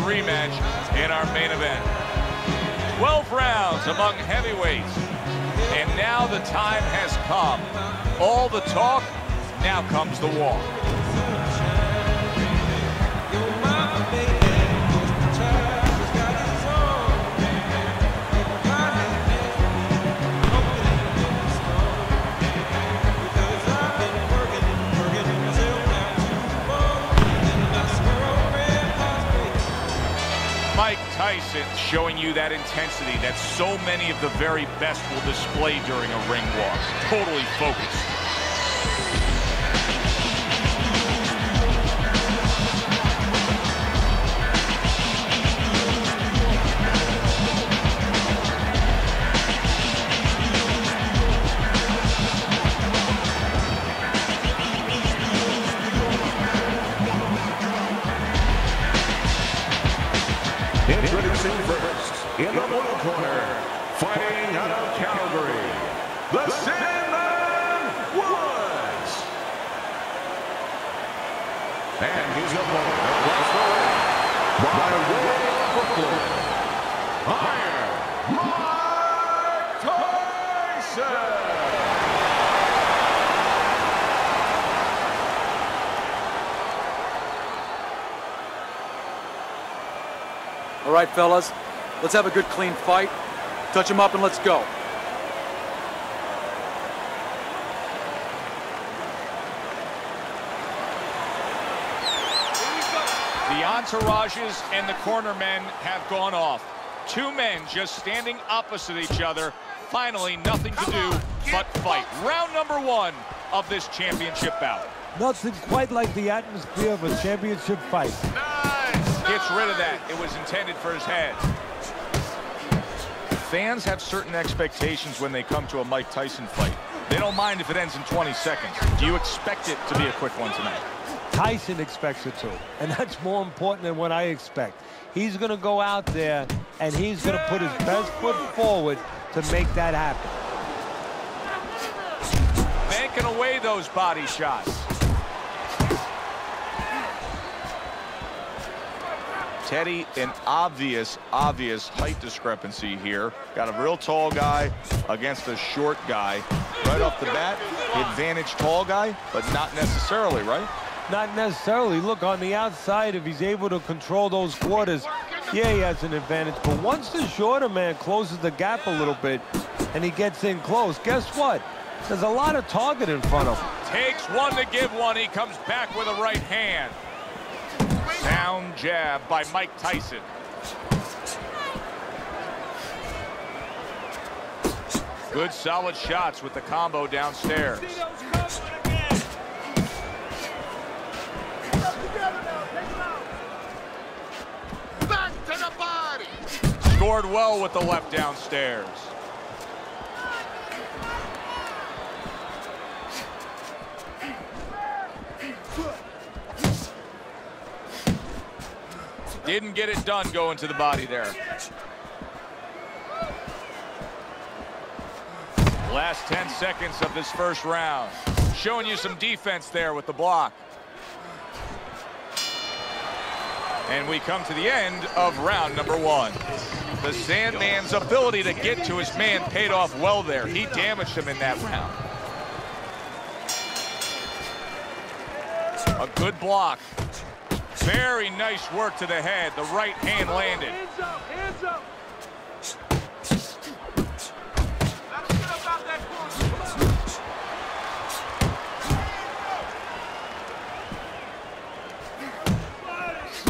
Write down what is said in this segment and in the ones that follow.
rematch in our main event. 12 rounds among heavyweights. And now the time has come. All the talk, now comes the walk. Mike Tyson showing you that intensity that so many of the very best will display during a ring walk. Totally focused. Introducing first, in the blue corner, fighting out of Calgary, the Sandman Woods. And his opponent across the ring, by way of Brooklyn, Iron Mike Tyson. All right, fellas, let's have a good, clean fight. Touch him up and let's go. The entourages and the cornermen have gone off. Two men just standing opposite each other. Finally, nothing to do but fight. Round number one of this championship bout. Nothing quite like the atmosphere of a championship fight. Gets rid of that. It was intended for his head. Fans have certain expectations when they come to a Mike Tyson fight. They don't mind if it ends in 20 seconds. Do you expect it to be a quick one tonight? Tyson expects it to, and that's more important than what I expect. He's going to go out there, and he's going to put his best foot forward to make that happen. Banking away those body shots. Teddy, an obvious height discrepancy here. Got a real tall guy against a short guy. Right off the bat, advantage tall guy, but not necessarily, right? Not necessarily. Look, on the outside, if he's able to control those quarters, yeah, he has an advantage. But once the shorter man closes the gap a little bit and he gets in close, guess what? There's a lot of target in front of him. Takes one to give one. He comes back with a right hand. Sound jab by Mike Tyson. Good solid shots with the combo downstairs. Back to the body. Scored well with the left downstairs. Didn't get it done going to the body there. Last 10 seconds of this first round. Showing you some defense there with the block. And we come to the end of round number one. The Sandman's ability to get to his man paid off well there. He damaged him in that round. A good block. Very nice work to the head. The right hand landed. Hands up, hands up.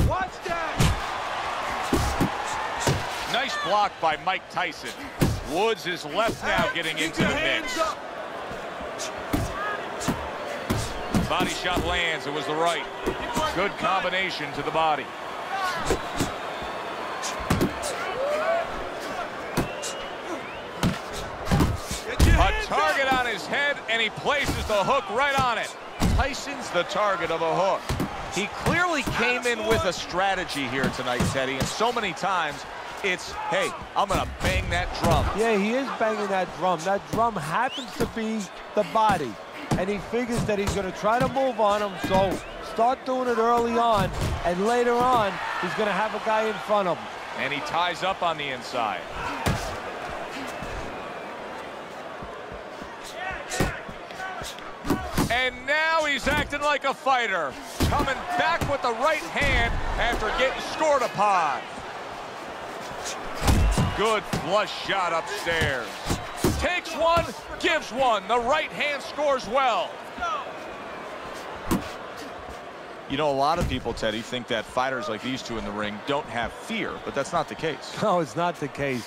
Watch that. Nice block by Mike Tyson. Woods is left now getting into the mix. Body shot lands. It was the right. Good combination to the body. A target on his head, and he places the hook right on it. Tyson's the target of a hook. He clearly came in with a strategy here tonight, Teddy, and so many times it's, hey, I'm going to bang that drum. Yeah, he is banging that drum. That drum happens to be the body. And he figures that he's going to try to move on him, so Start doing it early on, and later on, he's going to have a guy in front of him. And he ties up on the inside. And now he's acting like a fighter. Coming back with the right hand after getting scored upon. Good flush shot upstairs. Takes one, gives one. The right hand scores well. You know, a lot of people, Teddy, think that fighters like these two in the ring don't have fear, but that's not the case. No, it's not the case.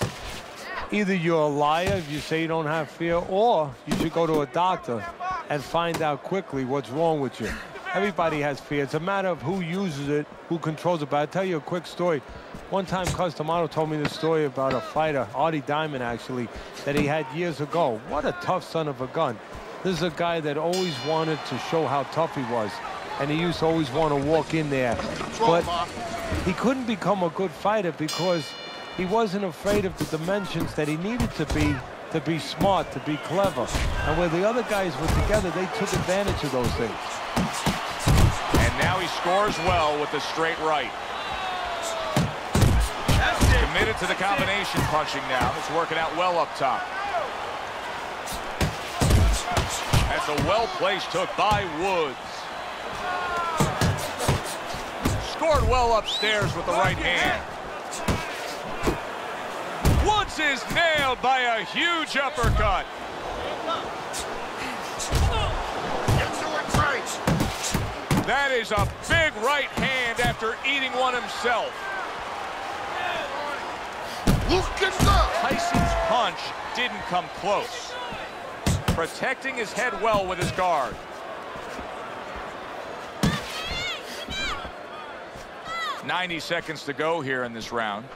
Either you're a liar if you say you don't have fear, or you should go to a doctor and find out quickly what's wrong with you. Everybody has fear. It's a matter of who uses it, who controls it. But I'll tell you a quick story. One time, Customano told me this story about a fighter, Artie Diamond, actually, that he had years ago. What a tough son of a gun. This is a guy that always wanted to show how tough he was. And he used to always want to walk in there. But he couldn't become a good fighter because he wasn't afraid of the dimensions that he needed to be smart, to be clever. And where the other guys were together, they took advantage of those things. And now he scores well with the straight right. Committed to the combination punching now. It's working out well up top. That's a well-placed hook by Woods. Scored well upstairs with the right hand. Woods is nailed by a huge uppercut. That is a big right hand after eating one himself. Tyson's punch didn't come close. Protecting his head well with his guard. "90 seconds to go here in this round.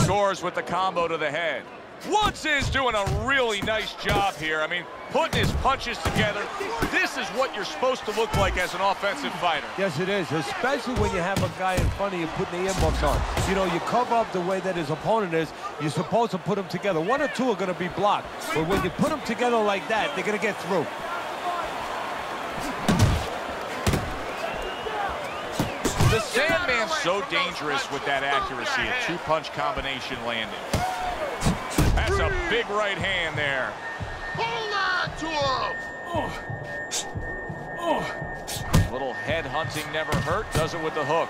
Scores with the combo to the head. Woods is doing a really nice job here. I mean, putting his punches together. This is what you're supposed to look like as an offensive fighter. Yes, it is, especially when you have a guy in front of you putting the earmuffs on. You know, you cover up the way that his opponent is. You're supposed to put them together. One or two are going to be blocked. But when you put them together like that, they're going to get through. The Sandman's so dangerous with that accuracy. A two-punch combination landing. That's a big right hand there. Hold on to him! Little head hunting never hurt. Does it with the hook.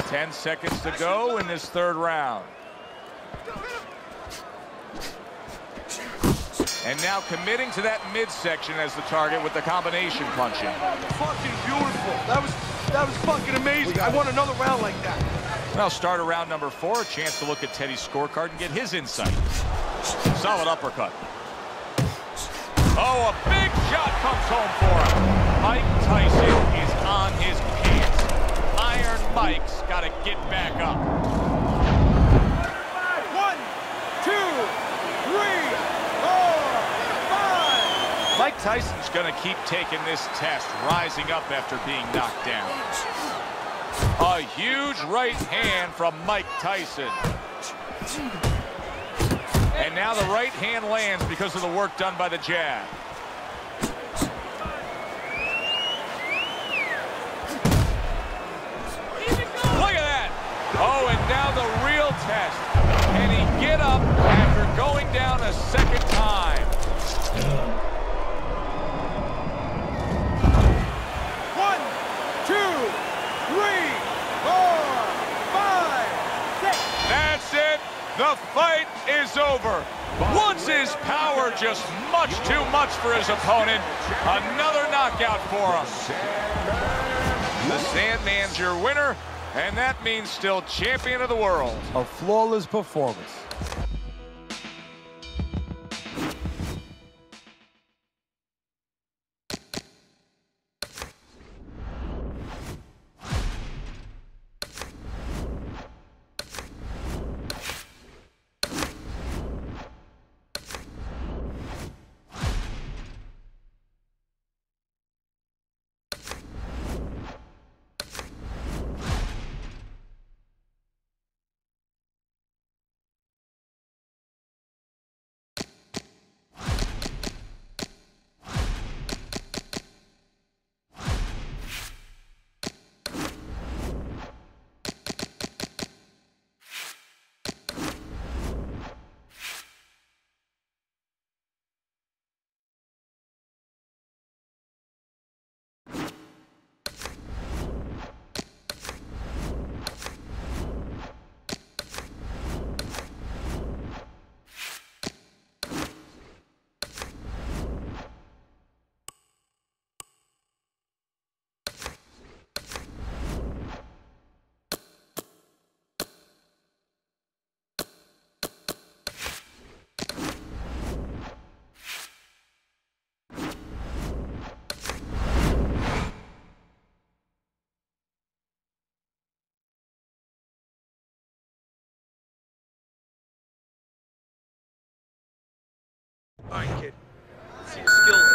Ten seconds to go in this third round. And now committing to that midsection as the target with the combination punching. Fucking beautiful. That was fucking amazing. I want another round like that. Well, start of round number 4. A chance to look at Teddy's scorecard and get his insight. Solid uppercut. Oh, a big shot comes home for him. Mike Tyson is on his pants. Iron Mike's got to get back up. 1, 2, 3, 4, 5. Mike Tyson's going to keep taking this test, rising up after being knocked down. A huge right hand from Mike Tyson. And now the right hand lands because of the work done by the jab. Look at that. Oh, and now the real test. Can he get up after going down a second time? 1, 2, 3, 4, 5, 6. That's it. The fight is over. Woods' power just much too much for his opponent. Another knockout for him. The Sandman's your winner, and that means still champion of the world. A flawless performance. All right, kid. Let's see your skills.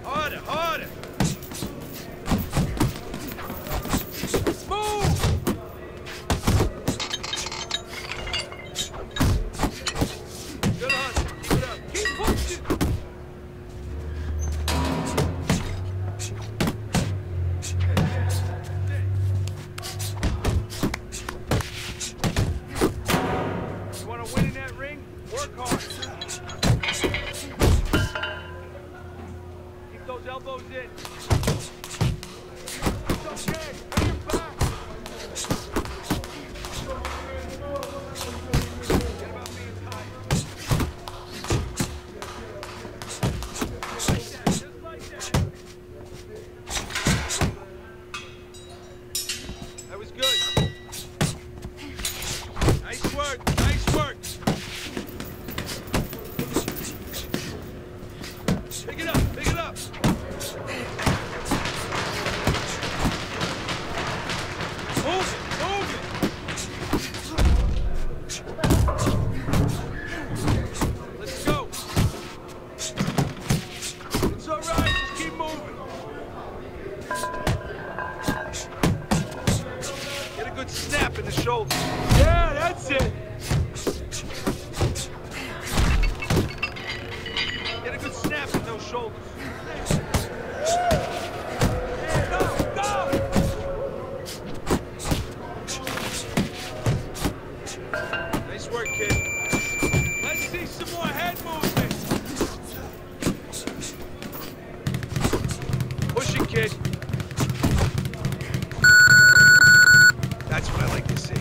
Harder, harder. Move! Good hunting. Keep it up. Keep pushing. You want to win in that ring? Work hard. Keep those elbows in. It's okay. Bring him back. Forget about being tired. Just like that. That was good. Nice work. Nice work. Pick it up. Pick it up. Move it. Move it. Let's go. It's all right. Just keep moving. Get a good snap in the shoulder. Yeah, that's it. Get a good snap in those shoulders. Go, go! Nice work, kid. Let's see some more head movement. Push it, kid. That's what I like to see.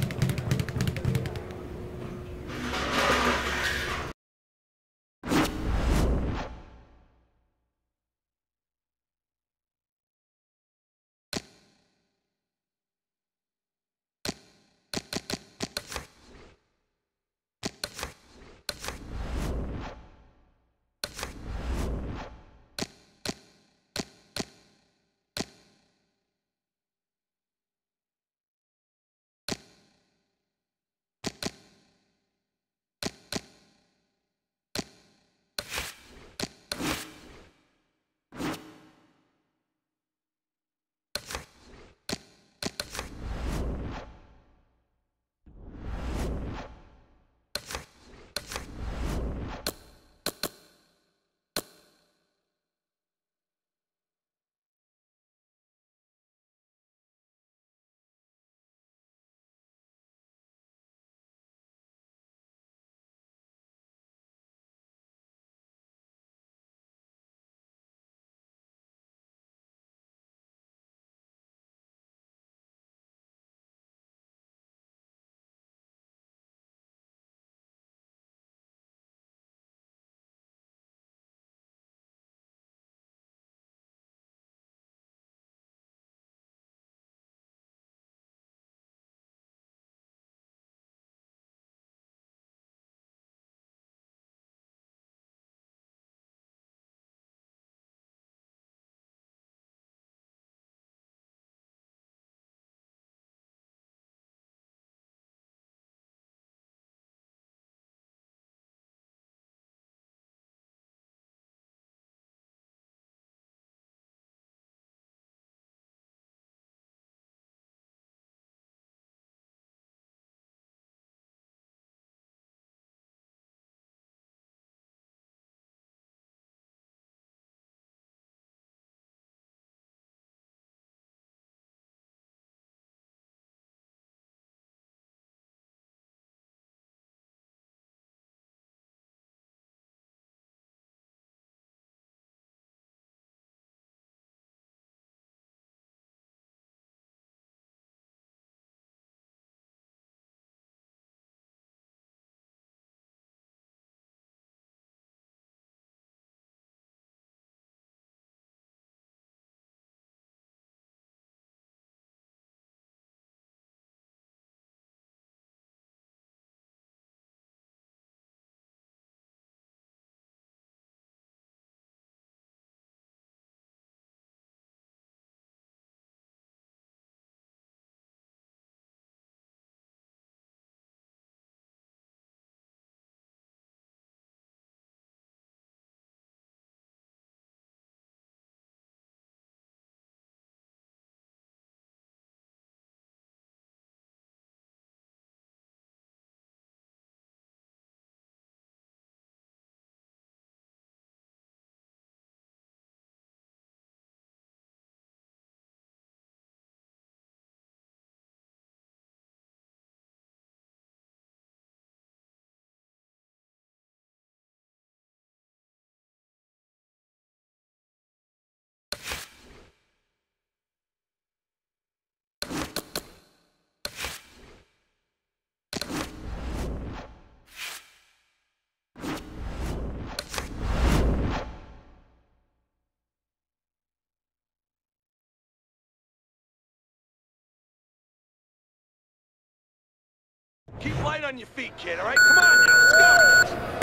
stand on your feet, kid, all right? Come on now, let's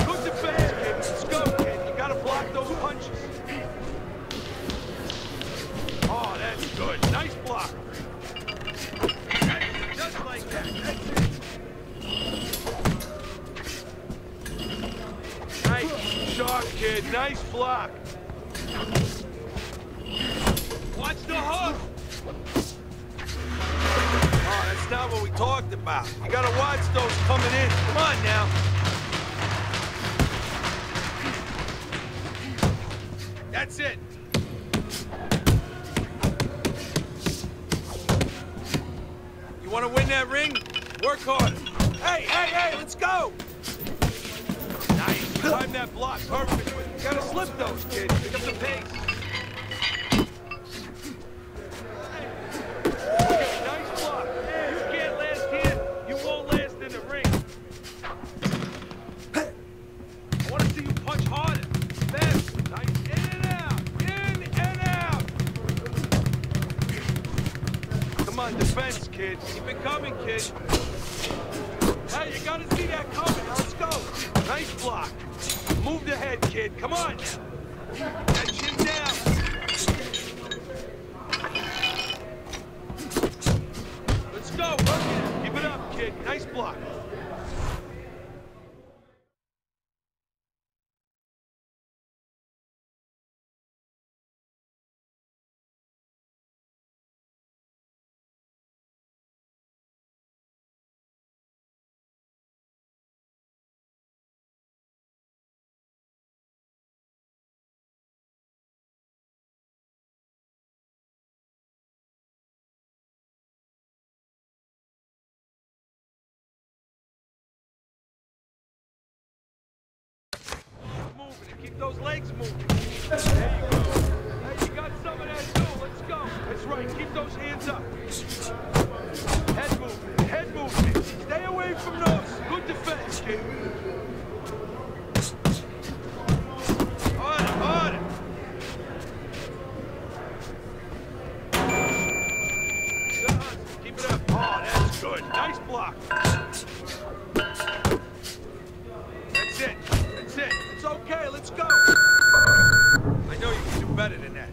go. Good defense, kid. Let's go, kid. You gotta block those punches. Oh, that's good. Nice block. Just like that. That's it. Nice shot, kid. Nice block. Watch the hook. Oh, that's not what we talked about. You gotta watch those coming in. Come on now. That's it. You want to win that ring? Work hard. Hey, hey, hey, let's go. Nice. Time that block perfectly. You gotta slip those, kid. Pick up the pace. Nice block. You can't last here. You won't last in the ring. I want to see you punch harder. Fast. Nice. In and out. In and out. Come on, defense, kid. Keep it coming, kid. Hey, you gotta see that coming. Now let's go. Nice block. Move the head, kid. Come on. That chin down. Let's go. Work it. Keep it up, kid. Nice block. Keep those legs moving. There you go. Hey, you got some of that too. Let's go. That's right. Keep those hands up. Head movement. Head movement. Stay away from those. Good defense, kid. Harder, harder. Keep it up. Oh, that's good. Nice block. That's it. That's it. It's okay, let's go! I know you can do better than that.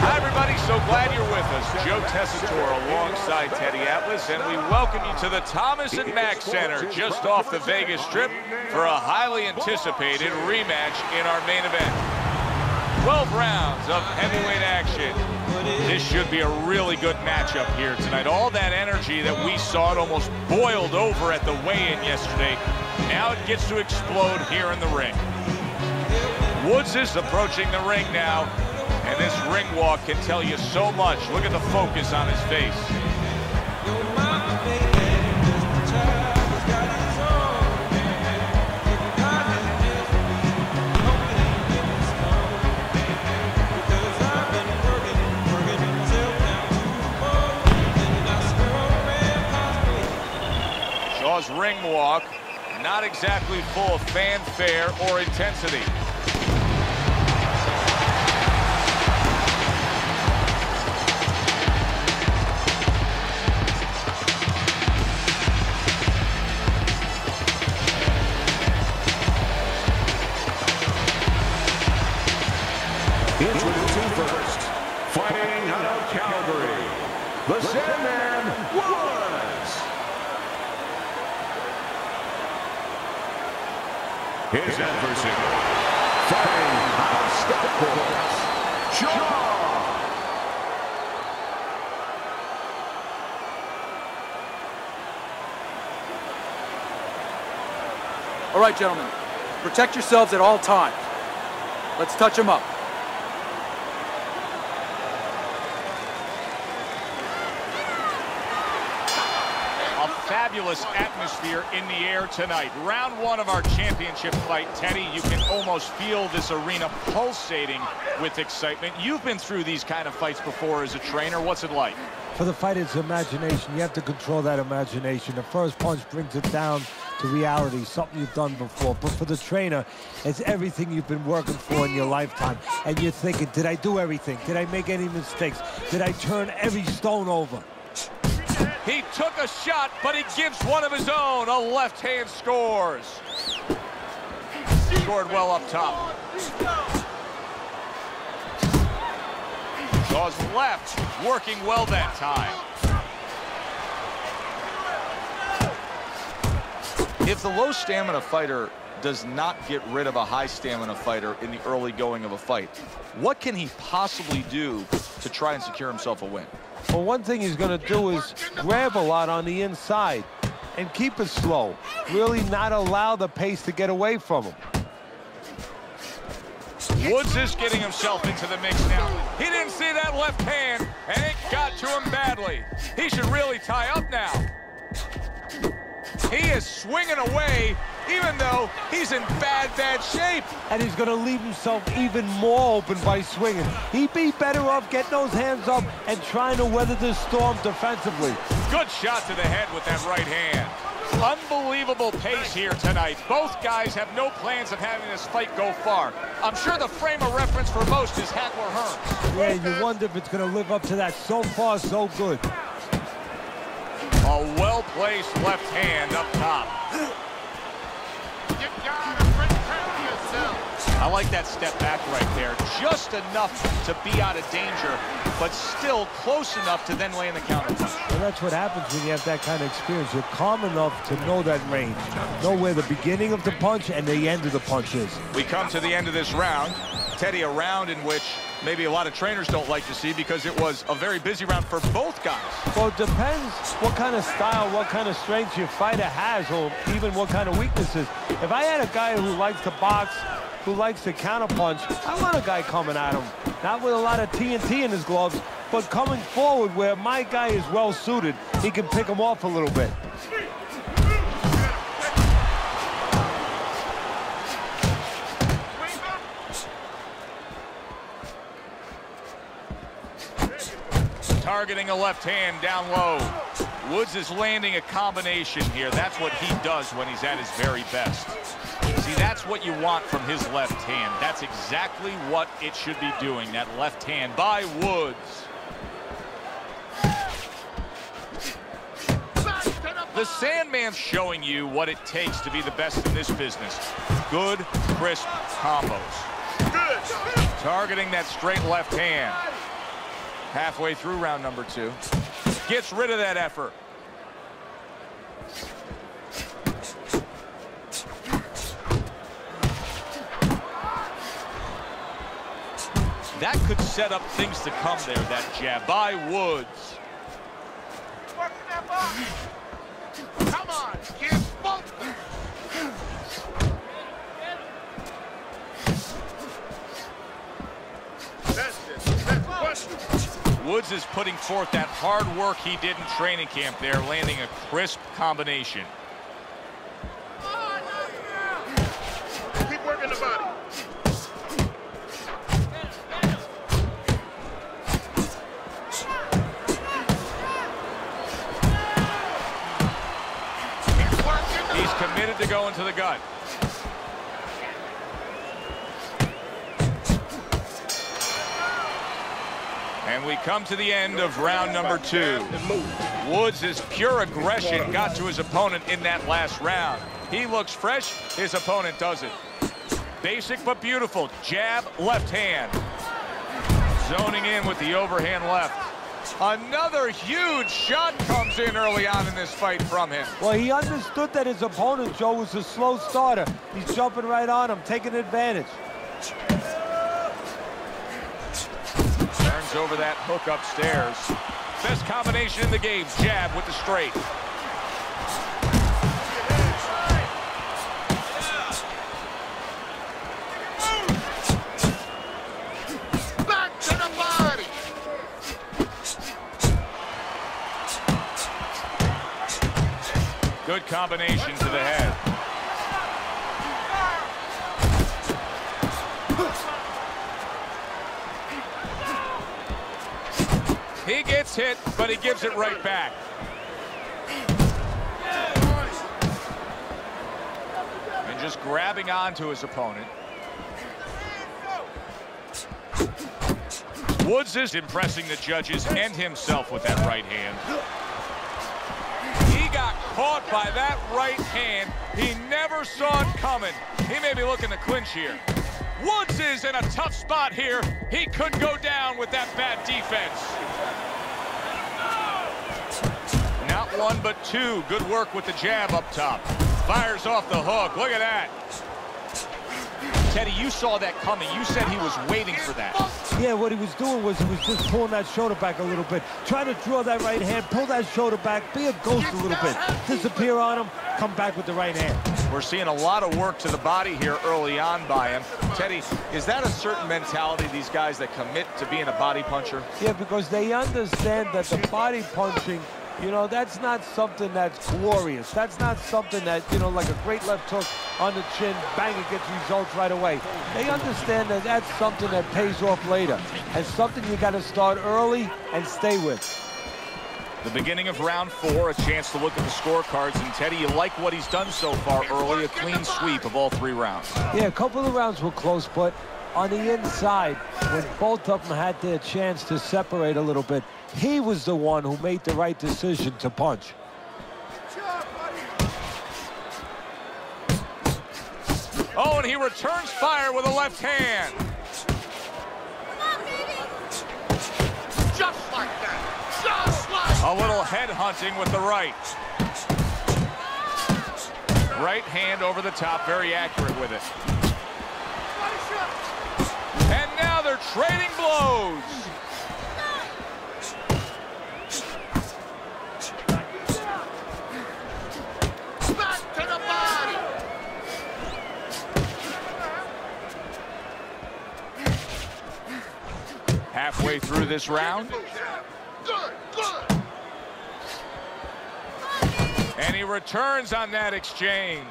Hi, everybody. So glad you're with us. Joe Tessitore alongside Teddy Atlas, and we welcome you to the Thomas & Mack Center just off the Vegas Strip for a highly anticipated rematch in our main event. 12 rounds of heavyweight action. This should be a really good matchup here tonight. All that energy that we saw, it almost boiled over at the weigh-in yesterday. Now it gets to explode here in the ring. Woods is approaching the ring now, and this ring walk can tell you so much. Look at the focus on his face. Shaw's ring walk, not exactly full of fanfare or intensity. Introducing first, fighting out of Calgary, the Sandman, Woods. His adversary, fighting out of Stockport, Shaw. All right, gentlemen, protect yourselves at all times. Let's touch him up. Fabulous atmosphere in the air tonight. Round one of our championship fight, Teddy. You can almost feel this arena pulsating with excitement. You've been through these kind of fights before as a trainer. What's it like? For the fighter's imagination, you have to control that imagination. The first punch brings it down to reality, something you've done before. But for the trainer, it's everything you've been working for in your lifetime. And you're thinking, did I do everything? Did I make any mistakes? Did I turn every stone over? He took a shot, but he gives one of his own. A left hand scores. Scored well up top. Shaw's left, working well that time. If the low stamina fighter does not get rid of a high stamina fighter in the early going of a fight, what can he possibly do to try and secure himself a win? Well, one thing he's going to do is grab a lot on the inside and keep it slow. Really not allow the pace to get away from him. Woods is getting himself into the mix now. He didn't see that left hand, and it got to him badly. He should really tie up now. He is swinging away, even though he's in bad shape. And he's going to leave himself even more open by swinging. He'd be better off getting those hands up and trying to weather the storm defensively. Good shot to the head with that right hand. Unbelievable pace here tonight. Both guys have no plans of having this fight go far. I'm sure the frame of reference for most is Hagler Hearns. Yeah, you wonder if it's going to live up to that. So far, so good. A well-placed left hand up top. I like that step back right there. Just enough to be out of danger, but still close enough to then land the counter punch. Well, that's what happens when you have that kind of experience. You're calm enough to know that range. Know where the beginning of the punch and the end of the punch is. We come to the end of this round. Teddy, a round in which maybe a lot of trainers don't like to see because it was a very busy round for both guys. Well, it depends what kind of style, what kind of strength your fighter has, or even what kind of weaknesses. If I had a guy who likes to box, who likes to counterpunch, I want a guy coming at him. Not with a lot of TNT in his gloves, but coming forward where my guy is well suited. He can pick him off a little bit. Targeting a left hand down low. Woods is landing a combination here. That's what he does when he's at his very best. See, that's what you want from his left hand. That's exactly what it should be doing, that left hand by Woods. The Sandman's showing you what it takes to be the best in this business. Good, crisp combos. Targeting that straight left hand. Halfway through round number 2. Gets rid of that effort. That could set up things to come there, that jab by Woods. Working that body. Come on, kid. Woods is putting forth that hard work he did in training camp there, landing a crisp combination. Keep working the body. He's committed to going to the gut. And we come to the end of round number 2. Woods' pure aggression got to his opponent in that last round. He looks fresh, his opponent doesn't. Basic but beautiful. Jab, left hand. Zoning in with the overhand left. Another huge shot comes in early on in this fight from him. Well, he understood that his opponent, Joe, was a slow starter. He's jumping right on him, taking advantage. Turns over that hook upstairs. Best combination in the game, jab with the straight. Back to the body. Good combination to the head. He gets hit, but he gives it right back. And just grabbing onto his opponent. Woods is impressing the judges and himself with that right hand. He got caught by that right hand. He never saw it coming. He may be looking to clinch here. Woods is in a tough spot here. He could go down with that bad defense. Not one, but two. Good work with the jab up top. Fires off the hook. Look at that. Teddy, you saw that coming. You said he was waiting for that. Yeah, what he was doing was he was just pulling that shoulder back a little bit. Trying to draw that right hand, pull that shoulder back, be a ghost a little bit. Disappear on him, come back with the right hand. We're seeing a lot of work to the body here early on by him. Teddy, is that a certain mentality, these guys that commit to being a body puncher? Yeah, because they understand that the body punching, you know, that's not something that's glorious. That's not something that, you know, like a great left hook on the chin, bang, it gets results right away. They understand that that's something that pays off later and something you got to start early and stay with. The beginning of round 4, a chance to look at the scorecards. And Teddy, you like what he's done so far early, a clean sweep of all 3 rounds. Yeah, a couple of the rounds were close, but on the inside, when both of them had their chance to separate a little bit, he was the one who made the right decision to punch. Oh, and he returns fire with a left hand. Just like that. Just like A little head hunting with the right. Right hand over the top, very accurate with it. And now they're trading blows. back to the body. Halfway through this round. Good, good. And he returns on that exchange.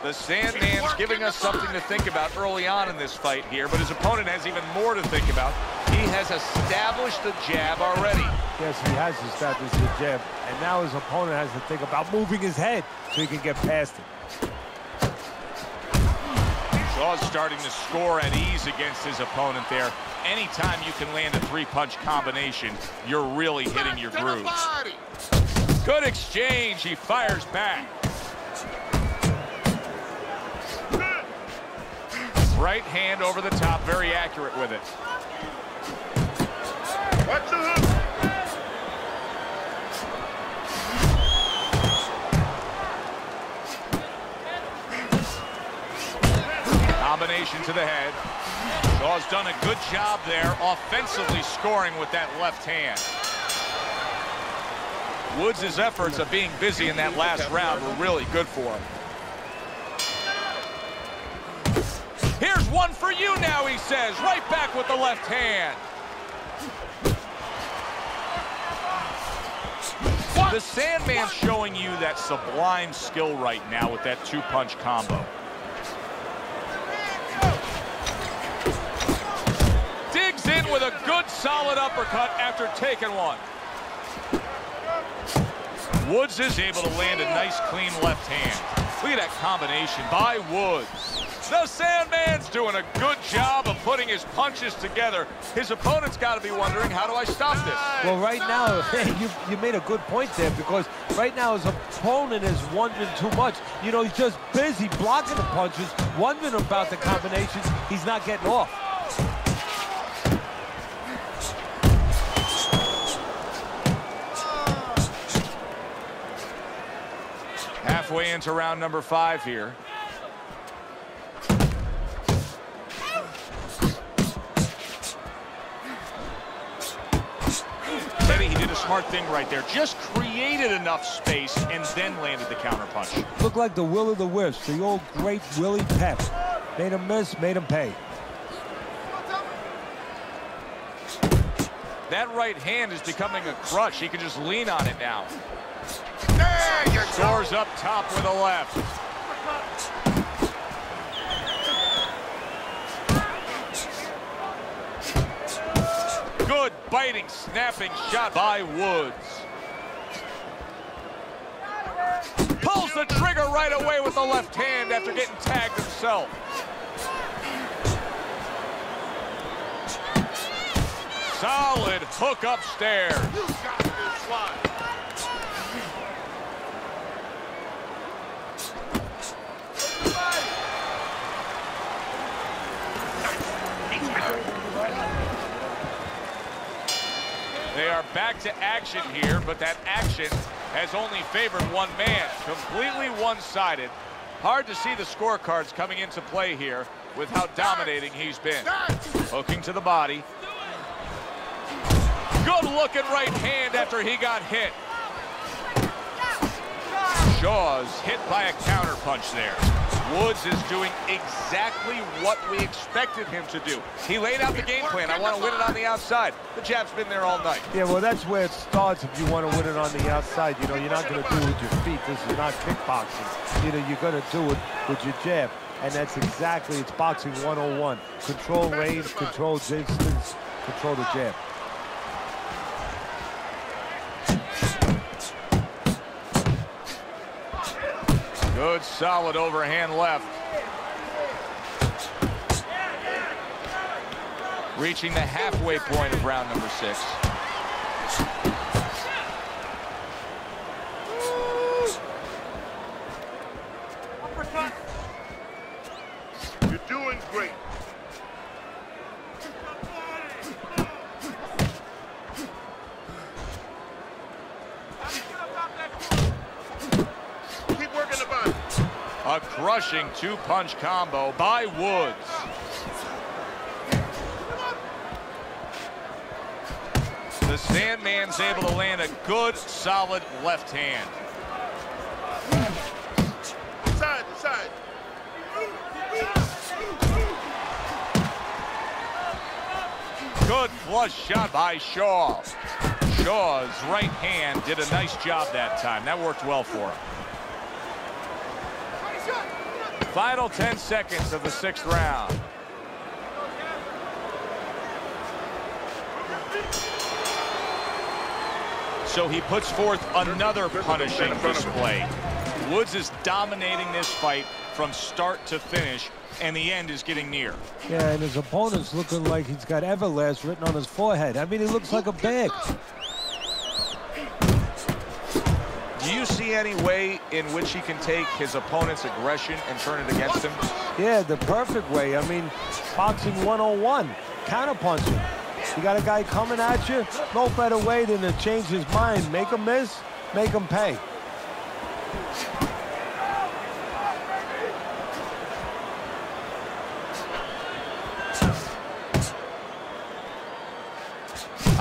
The Sandman's giving us something to think about early on in this fight here, but his opponent has even more to think about. He has established the jab already. Yes, he has established the jab, and now his opponent has to think about moving his head so he can get past it. Shaw's starting to score at ease against his opponent there. Anytime you can land a 3-punch combination, you're really hitting your grooves. Good exchange. He fires back. Right hand over the top, very accurate with it. Watch the hook. Combination to the head. Shaw's done a good job there offensively scoring with that left hand. Woods' efforts of being busy in that last round were really good for him. Here's one for you now, he says. Right back with the left hand. The Sandman showing you that sublime skill right now with that two-punch combo. Digs in with a good, solid uppercut after taking one. Woods is able to land a nice, clean left hand. Look at that combination by Woods. The Sandman's doing a good job of putting his punches together. His opponent's got to be wondering, how do I stop this? Well, right now, you made a good point there, because right now his opponent is wondering too much. You know, he's just busy blocking the punches, wondering about the combinations he's not getting off. Halfway into round number 5 here. Teddy, he did a smart thing right there. Just created enough space and then landed the counterpunch. Looked like the will of the wisps, the old great Willie Pep. Made him miss, made him pay. That right hand is becoming a crutch. He can just lean on it now. Scores up top with a left. Good biting, snapping shot by Woods. Pulls the trigger right away with the left hand after getting tagged himself. Solid hook upstairs. You got this one. They are back to action here, but that action has only favored one man. Completely one-sided. Hard to see the scorecards coming into play here with how dominating he's been. Hooking to the body. Good looking right hand after he got hit. Shaw's hit by a counter punch there. Woods is doing exactly what we expected him to do. He laid out the game plan. I want to win it on the outside. The jab's been there all night. Yeah, well, that's where it starts if you want to win it on the outside. You know, you're not going to do it with your feet. This is not kickboxing. You know, you're going to do it with your jab. And that's exactly, it's boxing 101. Control range, control distance, control the jab. Good, solid overhand left. Reaching the halfway point of round number 6. You're doing great. A crushing two-punch combo by Woods. The Sandman's able to land a good, solid left hand. Side to side. Good flush shot by Shaw. Shaw's right hand did a nice job that time. That worked well for him. Final 10 seconds of the 6th round. So he puts forth another punishing display. Woods is dominating this fight from start to finish, and the end is getting near. Yeah, and his opponent's looking like he's got Everlast written on his forehead. I mean, he looks like a bag. Do you see any way in which he can take his opponent's aggression and turn it against him? Yeah, the perfect way. I mean, boxing 101, counterpunching. You got a guy coming at you, no better way than to change his mind. Make him miss, make him pay.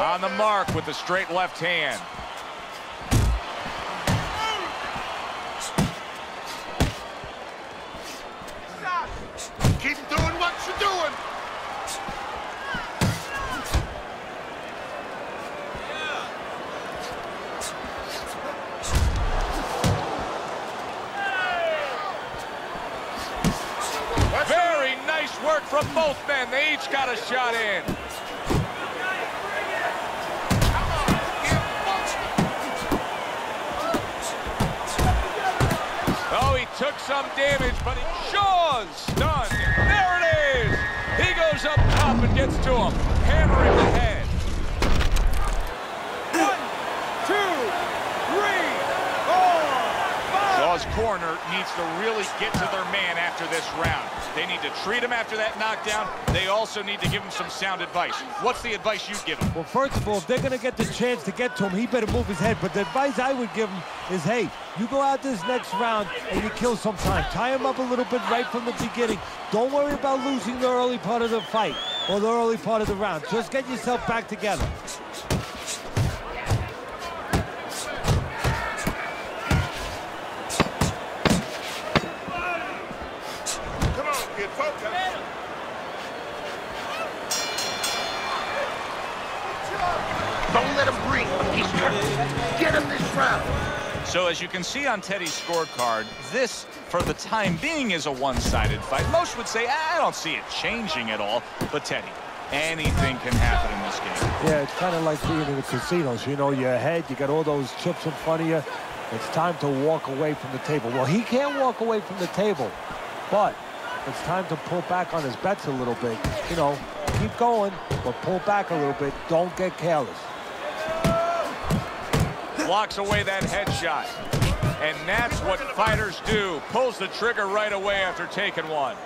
On the mark with the straight left hand. Keep doing what you're doing. Very nice work from both men. They each got a shot in. Oh, he took some damage, but Shaw's stunned. There it is. He goes up top and gets to him, hammering the head. 1, 2, 3, 4, 5. Shaw's corner needs to really get to their man after this round. They need to treat him after that knockdown. They also need to give him some sound advice. What's the advice you'd give him? Well, first of all, if they're going to get the chance to get to him, he better move his head. But the advice I would give him is, hey, you go out this next round and you kill some time. Tie him up a little bit right from the beginning. Don't worry about losing the early part of the fight or the early part of the round. Just get yourself back together. Don't let him breathe. He's hurt. Get him this round. So as you can see on Teddy's scorecard, this, for the time being, is a one-sided fight. Most would say, I don't see it changing at all. But Teddy, anything can happen in this game. Yeah, it's kind of like being in the casinos. You know, you're ahead, you got all those chips in front of you. It's time to walk away from the table. Well, he can't walk away from the table, but it's time to pull back on his bets a little bit. You know, keep going, but pull back a little bit. Don't get careless. Blocks away that headshot. And that's what fighters do. Pulls the trigger right away after taking one.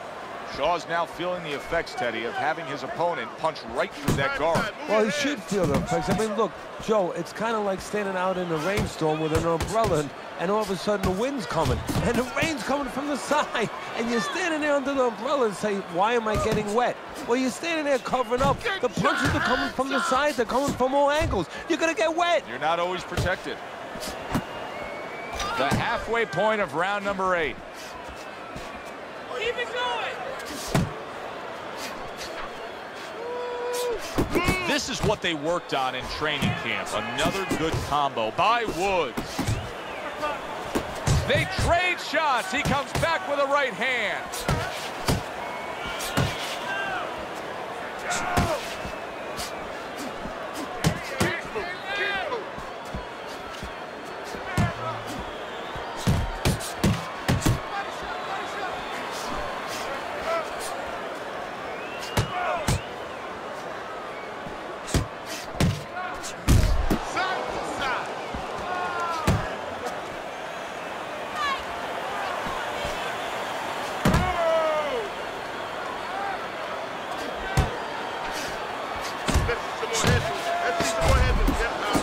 Shaw's now feeling the effects, Teddy, of having his opponent punch right through that guard. Well, he should feel the effects. I mean, look, Joe, it's kind of like standing out in a rainstorm with an umbrella, and all of a sudden the wind's coming, and the rain's coming from the side, and you're standing there under the umbrella and say, why am I getting wet? Well, you're standing there covering up. The punches are coming from the side. They're coming from all angles. You're going to get wet. You're not always protected. The halfway point of round number 8. Keep it going. This is what they worked on in training camp. Another good combo by Woods. They trade shots. He comes back with a right hand.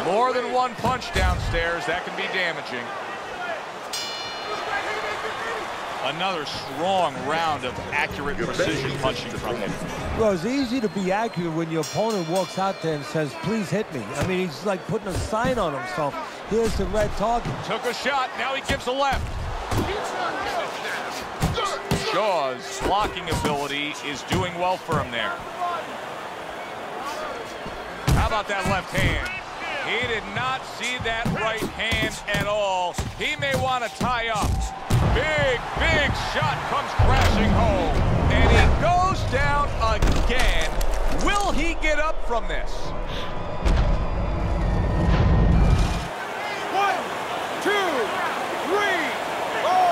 More than one punch downstairs. That can be damaging. Another strong round of accurate precision punching from him. Well, it's easy to be accurate when your opponent walks out there and says, please hit me. I mean, he's like putting a sign on himself. Here's the red target. Took a shot. Now he gives a left. Shaw's blocking ability is doing well for him there. How about that left hand? He did not see that right hand at all. He may want to tie up. Big, big shot comes crashing home. And he goes down again. Will he get up from this? 1, 2, 3, 4,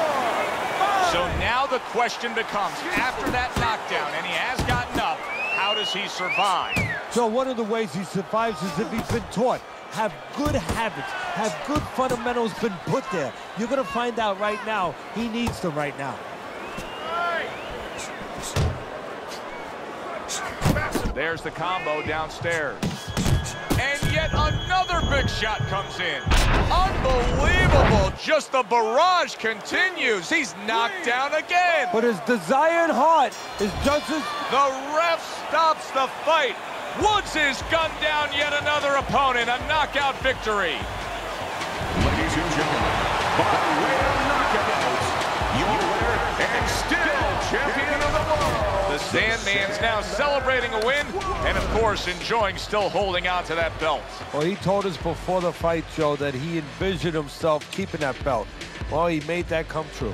5. So now the question becomes, after that knockdown, and he has gotten up, how does he survive? So one of the ways he survives is if he's been taught. Have good habits, have good fundamentals been put there. You're going to find out right now, he needs them right now. There's the combo downstairs. And yet another big shot comes in. Unbelievable. Just the barrage continues. He's knocked down again. But his desired heart is just as... The ref stops the fight. Woods has gunned down yet another opponent. A knockout victory. Ladies and gentlemen, by way of knockout, your winner and still champion of the world, The Sandman's now celebrating a win and, of course, enjoying still holding on to that belt. Well, he told us before the fight, Joe, that he envisioned himself keeping that belt. Well, he made that come true.